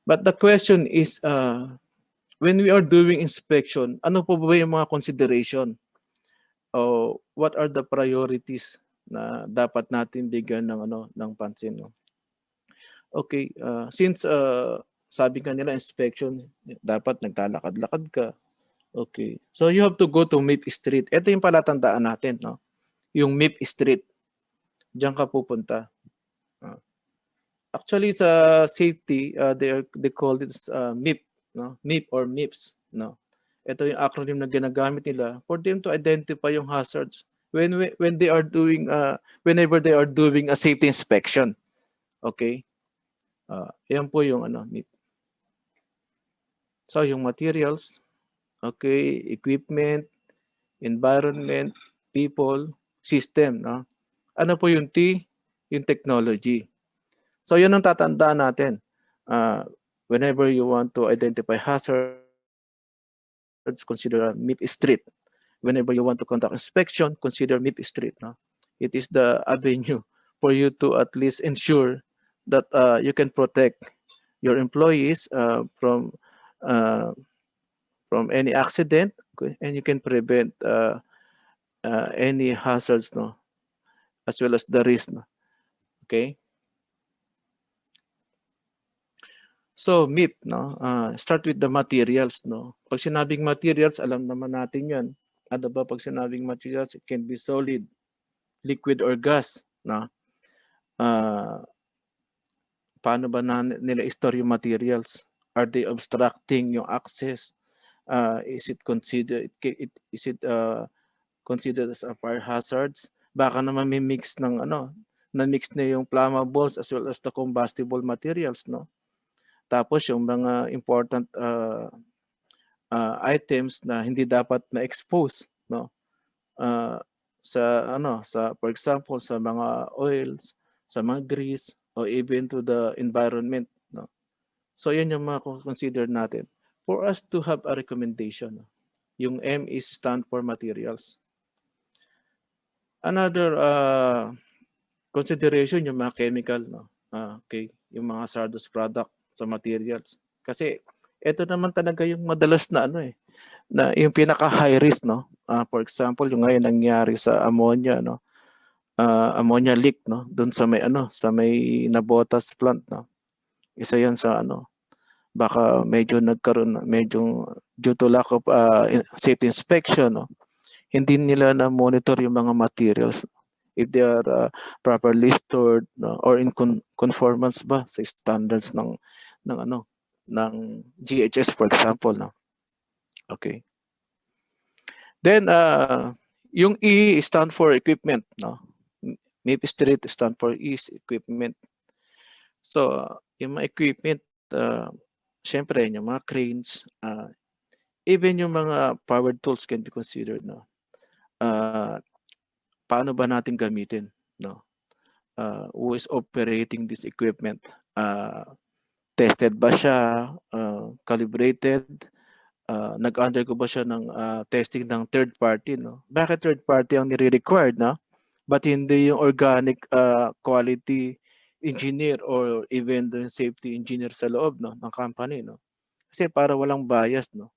But the question is, when we are doing inspection, ano po ba yung mga consideration? O what are the priorities na dapat natin bigyan ng ng pansin, no? Okay, since sabi nga nila inspection, dapat naglalakad-lakad ka. Okay. So you have to go to MEEP Street. Ito yung palatandaan natin, no? Yung MEEP Street. Diyan ka pupunta. Actually sa safety, they call it MEEP, no? MEEP or MEEPs, no? Ito yung acronym na ginagamit nila for them to identify yung hazards when they are doing whenever they are doing a safety inspection. Okay? Yan po yung MEEP. So yung materials, okay, equipment, environment, people, system, no? Ano po yung T? Yung technology. So yun ang tatandaan natin. Whenever you want to identify hazards, consider MEEP Street. Whenever you want to conduct inspection, consider MEEP Street. No? It is the avenue for you to at least ensure that you can protect your employees from any accident, okay? And you can prevent any hazards, no, as well as the risk, no? Okay. So MEEP, no, start with the materials, no. Pag sinabing materials, alam naman natin yan. Ano ba pag sinabing materials? It can be solid, liquid, or gas, no. Paano ba nila store yung materials? Are they obstructing yung access? Is it considered considered as a fire hazards? Baka naman may mix ng na-mix na yung flammables as well as the combustible materials, no? Tapos yung mga important items na hindi dapat na-expose, no? Sa for example sa mga oils, sa mga grease, or even to the environment, no? So yan yung mga consider natin for us to have a recommendation, no? Yung M is stand for materials. Another consideration yung mga chemical, no? Okay, yung mga hazardous product sa materials. Kasi ito naman talaga yung madalas na na yung pinaka high risk, no? For example, yung ngayon nangyari sa ammonia, no? Ammonia leak, no? Doon sa may Nabotas plant, no? Isa 'yan sa baka medyo due to lack of safety inspection, no? Hindi nila na monitor yung mga materials if they are properly stored, no? Or in conformance ba sa standards ng GHS, for example, no? Okay. Then yung E stand for equipment, no? MEEP Street stand for E is equipment. So yung mga equipment, syempre yung mga cranes, even yung mga powered tools can be considered, no? Paano ba natin gamitin, no? Who is operating this equipment? Tested ba siya? Calibrated? Nag-undergo ba siya ng testing ng third party, no? Bakit third party ang nire-required, no? But hindi yung organic quality engineer or even the safety engineer sa loob, no, ng company, no? Kasi para walang bias, no?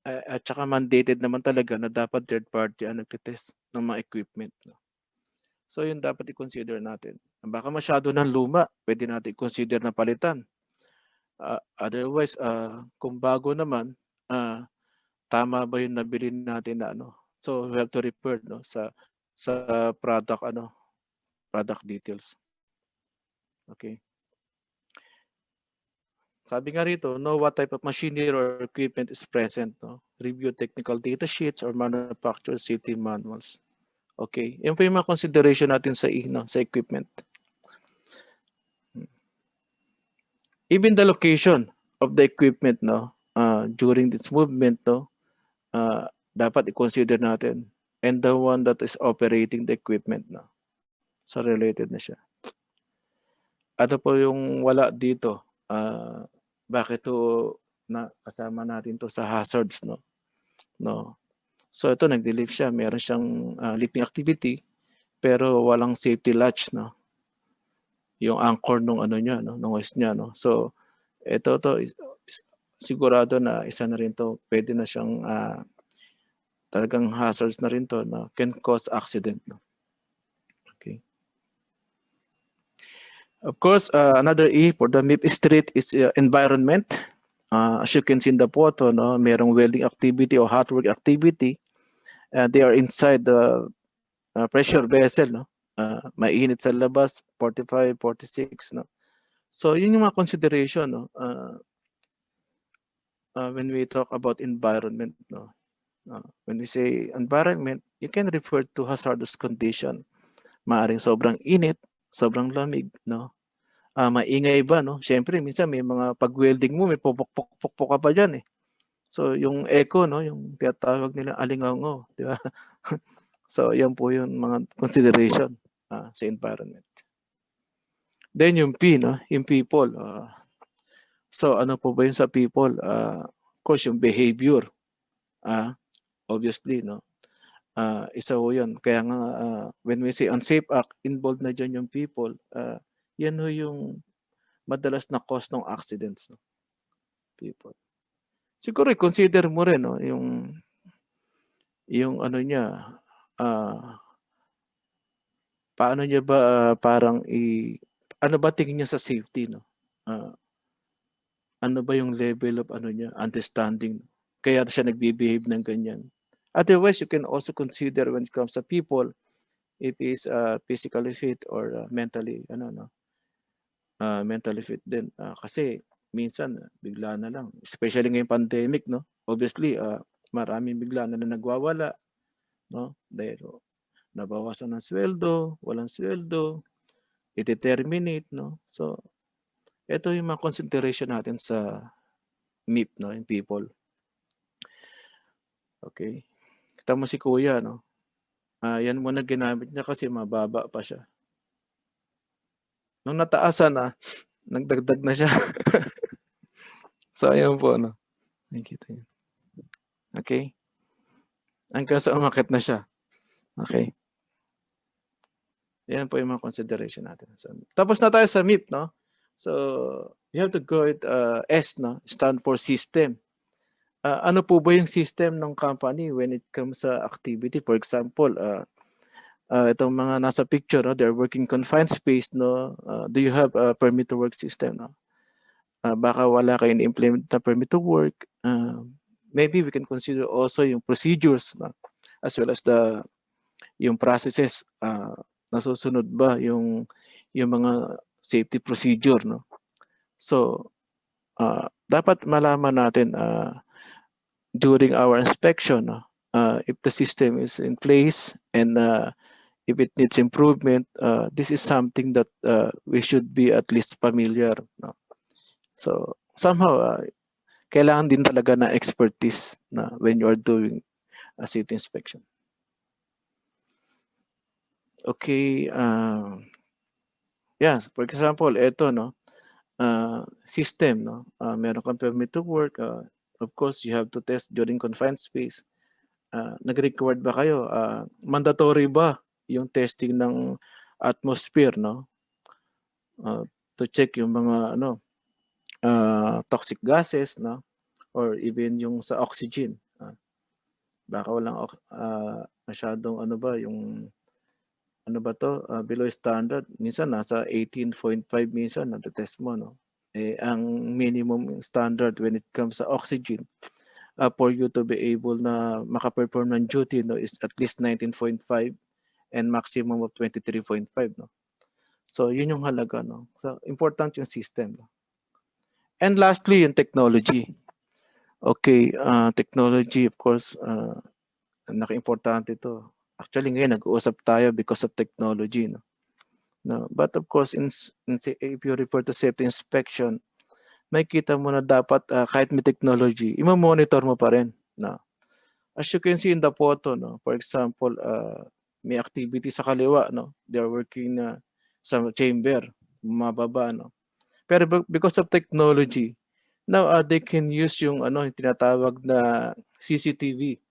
At saka mandated naman talaga na dapat third party ang nagte-test ng mga equipment, no? So yun dapat i-consider natin. Baka masyado ng luma, pwede natin i-consider na palitan. Otherwise, kung bago naman, tama ba yung nabili natin na So we have to refer, no, sa product product details. Okay. Sabi nga rito, know what type of machinery or equipment is present, no? Review technical data sheets or manufacturer safety manuals. Okay. Yan po yung mga consideration natin sa sa equipment. Even the location of the equipment, no, during this movement, no, dapat i-consider natin, and the one that is operating the equipment, no. So related na siya. Ano po yung wala dito? Bakit to kasama natin to sa hazards, no? So ito nagde-leap siya, meron siyang leaping activity pero walang safety latch, no? Yung anchor nung niya, no, nung hoist niya, no. So ito sigurado na isa na rin 'to, pwede na siyang, talagang hazards na rin 'to na can cause accident, no? Okay. Of course, another E for the MEEP street is environment. As you can see in the photo, no, merong welding activity or hot work activity. They are inside the pressure vessel, no? Mainit sa labas, 45, 46, no? So, yun yung mga consideration, no? When we talk about environment, no? When we say environment, you can refer to hazardous condition. Maaring sobrang init, sobrang lamig, no? Maingay ba, no? Siyempre, minsan may mga pag-welding mo, may pupuk-puk-puk ka pa dyan, eh. So, yung echo, no? Yung tinatawag nila alingaw, di ba? So, yan po yung mga consideration sa environment. Then yung P, no? Yung people. So, ano po ba yun sa people? Of course, yung behavior. Obviously, no? Isa ho yun. Kaya nga, when we say unsafe act, involved na dyan yung people. Yan ho yung madalas na cause ng accidents, no? People. Siguro i-consider mo rin, no? Yung ano niya, paano niya ba parang ano ba tingin niya sa safety, no? Ano ba yung level of ano niya, understanding? Kaya siya nagbe-behave ng ganyan. Otherwise, you can also consider when it comes to people, if he's physically fit or mentally, mentally fit din. Kasi minsan, bigla na lang. Especially ngayong pandemic, no? Obviously, maraming bigla na nagwawala, no? Dahil nabawasan ng sweldo, walang sweldo, i-terminate, no? So, ito yung mga consideration natin sa MEEP, no? Yung people. Okay. Kita mo si Kuya, no? Yan muna ginamit niya kasi mababa pa siya. Nung nataasan na, nagdagdag na siya. So, ayun po, no? Nakikita niyo. Okay. Hanggang sa umakit na siya. Okay. Yan po yung mga consideration natin. So, tapos na tayo sa MEEP, no? So, you have to go with S, no? Stand for system. Ano po ba yung system ng company when it comes sa activity? For example, itong mga nasa picture, no? They're working confined space, no? Do you have a permit to work system, no? Baka wala kayong implement na permit to work. Maybe we can consider also yung procedures, no? As well as yung processes. Nasusunod ba yung mga safety procedure, no? So, dapat malaman natin during our inspection, no? If the system is in place and if it needs improvement, this is something that we should be at least familiar, no? So, somehow, kailangan din talaga na expertise na when you are doing a safety inspection. Okay. Yeah, for example, ito, no? System, no? Meron kang permit to work. Of course, you have to test during confined space. Nag-required ba kayo? Mandatory ba yung testing ng atmosphere, no? To check yung mga toxic gases, no? Or even yung sa oxygen. Baka walang masyadong yung below standard. Minsan nasa 18.5 minsan na-test mo, no? Ang minimum standard when it comes sa oxygen for you to be able na maka-perform ng duty, no, is at least 19.5 and maximum of 23.5, no? So, yun yung halaga, no? So, important yung system, no? And lastly, yung technology. Okay, technology, of course, naka-importante ito. Actually, ngayon, nag-uusap tayo because of technology, no? No, but of course, if you refer to safety inspection, may kita mo na dapat kahit may technology, i-monitor mo pa rin. No? As you can see in the photo, no? For example, may activity sa kaliwa, no? They are working sa chamber, mababa, no? Pero because of technology, now they can use yung yung tinatawag na CCTV,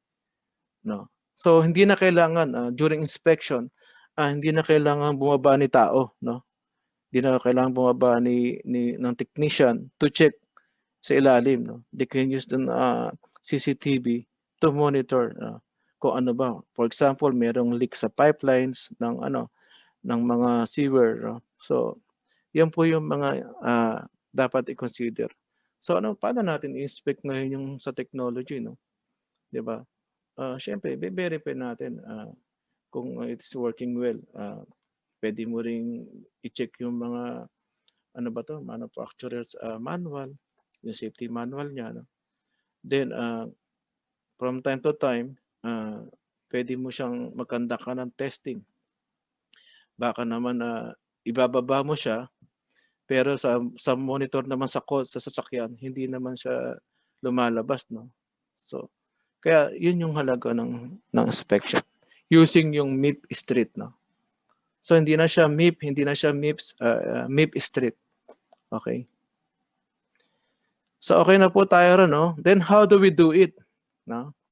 no? So hindi na kailangan during inspection, hindi na kailangan bumaba ni tao, no? Hindi na kailangan bumaba ng technician to check sa ilalim, no? They can use the CCTV to monitor kung ano ba. For example, merong leak sa pipelines ng mga sewer, no? So, yan po yung mga dapat i-consider. So paano natin i-inspect ngayon yung sa technology, no? 'Di ba? Syempre, be-verify natin kung it's working well. Pwede mo ring i-check yung mga manufacturer's manual, yung safety manual niya, no? Then from time to time, pwede mo siyang magkanda ka ng testing. Baka naman ibababa mo siya, pero sa monitor naman sa sasakyan, hindi naman siya lumalabas, no? So, kaya yun yung halaga ng inspection. Using yung MEEP Street, no? So, hindi na siya MEEP, hindi na siya MEEP Street. Okay? So, okay na po tayo ron, no? Then, how do we do it? No?